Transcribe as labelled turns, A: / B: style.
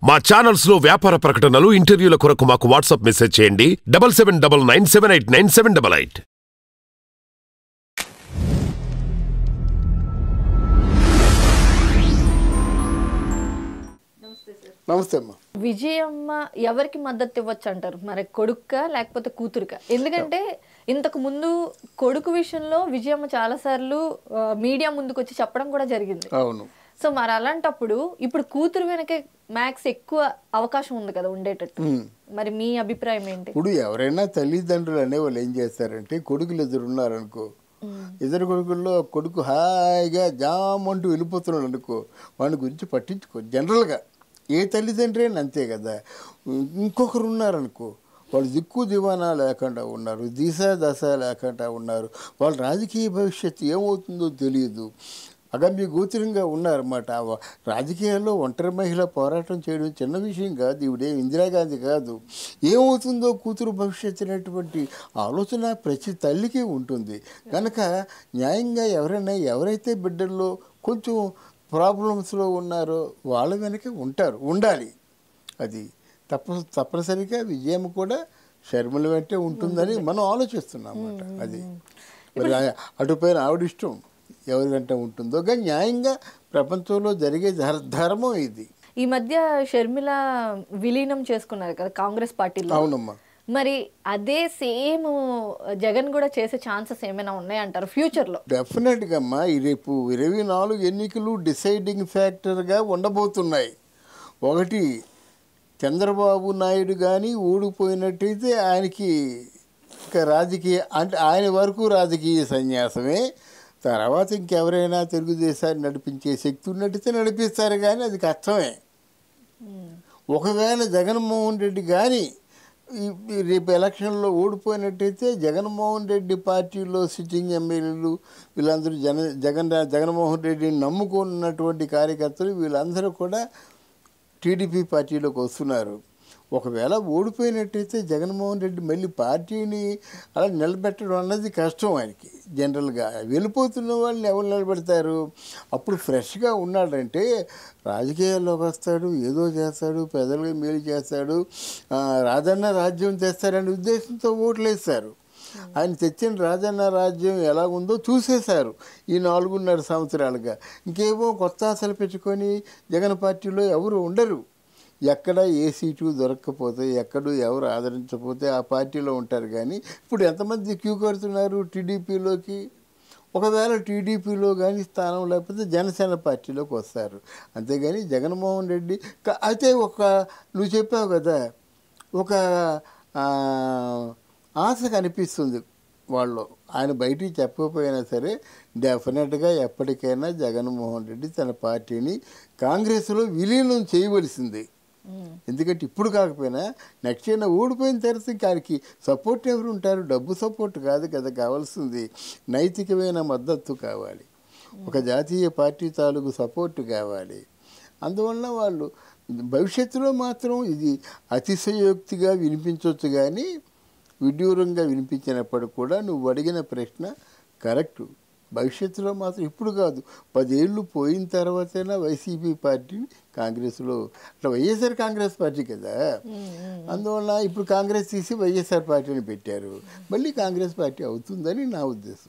A: మా ఛానల్స్ లో వ్యాపార ప్రకటనలు ఇంటర్వ్యూల కొరకు మాకు వాట్సాప్ మెసేజ్ చేయండి 7799789788.
B: నమస్తే అమ్మా.
C: విజయమ్మ ఎవరికి మద్దతు ఇవ్వచ్చు అంటారు? మరి కొడుక్క లేకపోతే కూతురుక? ఎందుకంటే ఇంతకు ముందు కొడుకు విషయంలో విజయమ్మ చాలా సార్లు మీడియా ముందుకు వచ్చి చెప్పడం కూడా జరిగింది.
B: అవును.
C: సో మరి అలాంటప్పుడు ఇప్పుడు కూతురు వెనకే మ్యాక్స్ ఎక్కువ అవకాశం ఉంది కదా ఉండేటట్టు. మరి మీ అభిప్రాయం ఏంటి?
B: ఇప్పుడు ఎవరైనా తల్లిదండ్రులు అనేవాళ్ళు ఏం చేస్తారంటే కొడుకులు ఇద్దరు ఉన్నారనుకో, ఇద్దరు కొడుకుల్లో కొడుకు హాయిగా జామంటూ వెళ్ళిపోతున్నాడు అనుకో, వాడి గురించి పట్టించుకో. జనరల్గా ఏ తల్లిదండ్రి అంతే కదా. ఇంకొకరు ఉన్నారనుకో, వాళ్ళు దిక్కు దివానా లేకుండా ఉన్నారు, దిశ దశ లేకుండా ఉన్నారు, వాళ్ళ రాజకీయ భవిష్యత్తు ఏమవుతుందో తెలియదు, అగమ్య గోచరంగా ఉన్నారన్నమాట. రాజకీయాల్లో ఒంటరి మహిళ పోరాటం చేయడం చిన్న విషయం కాదు. ఇవిడే ఇందిరాగాంధీ కాదు. ఏమవుతుందో కూతురు భవిష్యత్తు అనేటువంటి ఆలోచన ప్రతి తల్లికి ఉంటుంది. కనుక న్యాయంగా ఎవరైతే బిడ్డల్లో కొంచెం ప్రాబ్లమ్స్లో ఉన్నారో వాళ్ళ వెనక ఉండాలి. అది తప్పనిసరిగా విజయం కూడా షర్మిల వెంటే ఉంటుందని మనం ఆలోచిస్తున్నాం అన్నమాట. అది మరి అటుపైన ఆవిడ ఇష్టం ఎవరి వెంట ఉంటుందో, కానీ న్యాయంగా ప్రపంచంలో జరిగే ధర్మం ఇది.
C: ఈ మధ్య షర్మిల విలీనం చేసుకున్నారు కదా కాంగ్రెస్ పార్టీలో.
B: అవునమ్మా.
C: మరి అదే సేమ్ జగన్ కూడా చేసే ఛాన్సెస్ ఏమైనా ఉన్నాయంటారు ఫ్యూచర్లో?
B: డెఫినెట్గా అమ్మా. రేపు 24 ఎన్నికలు డిసైడింగ్ ఫ్యాక్టర్గా ఉండబోతున్నాయి. ఒకటి, చంద్రబాబు నాయుడు కానీ ఓడిపోయినట్టయితే ఆయనకి ఇంకా రాజకీయ అంటే ఆయన వరకు రాజకీయ సన్యాసమే. తర్వాత ఇంకెవరైనా తెలుగుదేశాన్ని నడిపించే శక్తి ఉన్నట్టయితే నడిపిస్తారు, కానీ అది కష్టమే. ఒకవేళ జగన్మోహన్ రెడ్డి కానీ రేపు ఎలక్షన్లో ఓడిపోయినట్టయితే జగన్మోహన్ రెడ్డి పార్టీలో సిట్టింగ్ ఎమ్మెల్యేలు వీళ్ళందరూ జగన్మోహన్ రెడ్డిని నమ్ముకున్నటువంటి కార్యకర్తలు వీళ్ళందరూ కూడా టీడీపీ పార్టీలోకి వస్తున్నారు. ఒకవేళ ఓడిపోయినట్టయితే జగన్మోహన్ రెడ్డి మళ్ళీ పార్టీని అలా నిలబెట్టడం అన్నది కష్టం ఆయనకి. జనరల్గా వెళ్ళిపోతున్న వాళ్ళని ఎవరు నిలబెడతారు? అప్పుడు ఫ్రెష్గా ఉన్నాడంటే రాజకీయాల్లోకి వస్తాడు, ఏదో చేస్తాడు, ప్రజలకు మేలు చేస్తాడు, రాజన్న రాజ్యం తెస్తారనే ఉద్దేశంతో ఓట్లు వేస్తారు. ఆయన తెచ్చిన రాజన్న రాజ్యం ఎలా ఉందో చూసేశారు ఈ 4.5 సంవత్సరాలుగా. ఇంకేమో కొత్త ఆశలు పెట్టుకొని జగన్ పార్టీలో ఎవరు ఉండరు. ఎక్కడ ఏ సీటు దొరక్కపోతే, ఎక్కడో ఎవరు ఆదరించకపోతే ఆ పార్టీలో ఉంటారు. కానీ ఇప్పుడు ఎంతమంది క్యూ కడుతున్నారు టీడీపీలోకి? ఒకవేళ టీడీపీలో కానీ స్థానం లేకపోతే జనసేన పార్టీలోకి వస్తారు. అంతేగాని జగన్మోహన్ రెడ్డి అయితే నువ్వు చెప్పావు కదా, ఒక ఆశ కనిపిస్తుంది వాళ్ళు. ఆయన బయటికి చెప్పకపోయినా సరే డెఫినెట్గా ఎప్పటికైనా జగన్మోహన్ రెడ్డి తన పార్టీని కాంగ్రెస్లో విలీనం చేయవలసింది. ఎందుకంటే ఇప్పుడు కాకపోయినా నెక్స్ట్ ఇయర్ ఓడిపోయిన తర్వాత ఆయనకి సపోర్ట్ ఎవరు ఉంటారు? డబ్బు సపోర్ట్ కాదు కదా కావాల్సింది, నైతికమైన మద్దతు కావాలి, ఒక జాతీయ పార్టీ తాలూకు సపోర్ట్ కావాలి. అందువల్ల వాళ్ళు భవిష్యత్తులో మాత్రం ఇది అతిశయోక్తిగా వినిపించవచ్చు, కానీ విడ్డూరంగా వినిపించినప్పుడు కూడా నువ్వు అడిగిన ప్రశ్న కరెక్టు. భవిష్యత్తులో మాత్రం ఇప్పుడు కాదు, 10 ఏళ్ళు పోయిన తర్వాతైనా వైసీపీ పార్టీని కాంగ్రెస్లో, అట్లా వైఎస్ఆర్ కాంగ్రెస్ పార్టీ కదా. అందువల్ల ఇప్పుడు కాంగ్రెస్ తీసి వైఎస్ఆర్ పార్టీని పెట్టారు, మళ్ళీ కాంగ్రెస్ పార్టీ అవుతుందని నా ఉద్దేశం.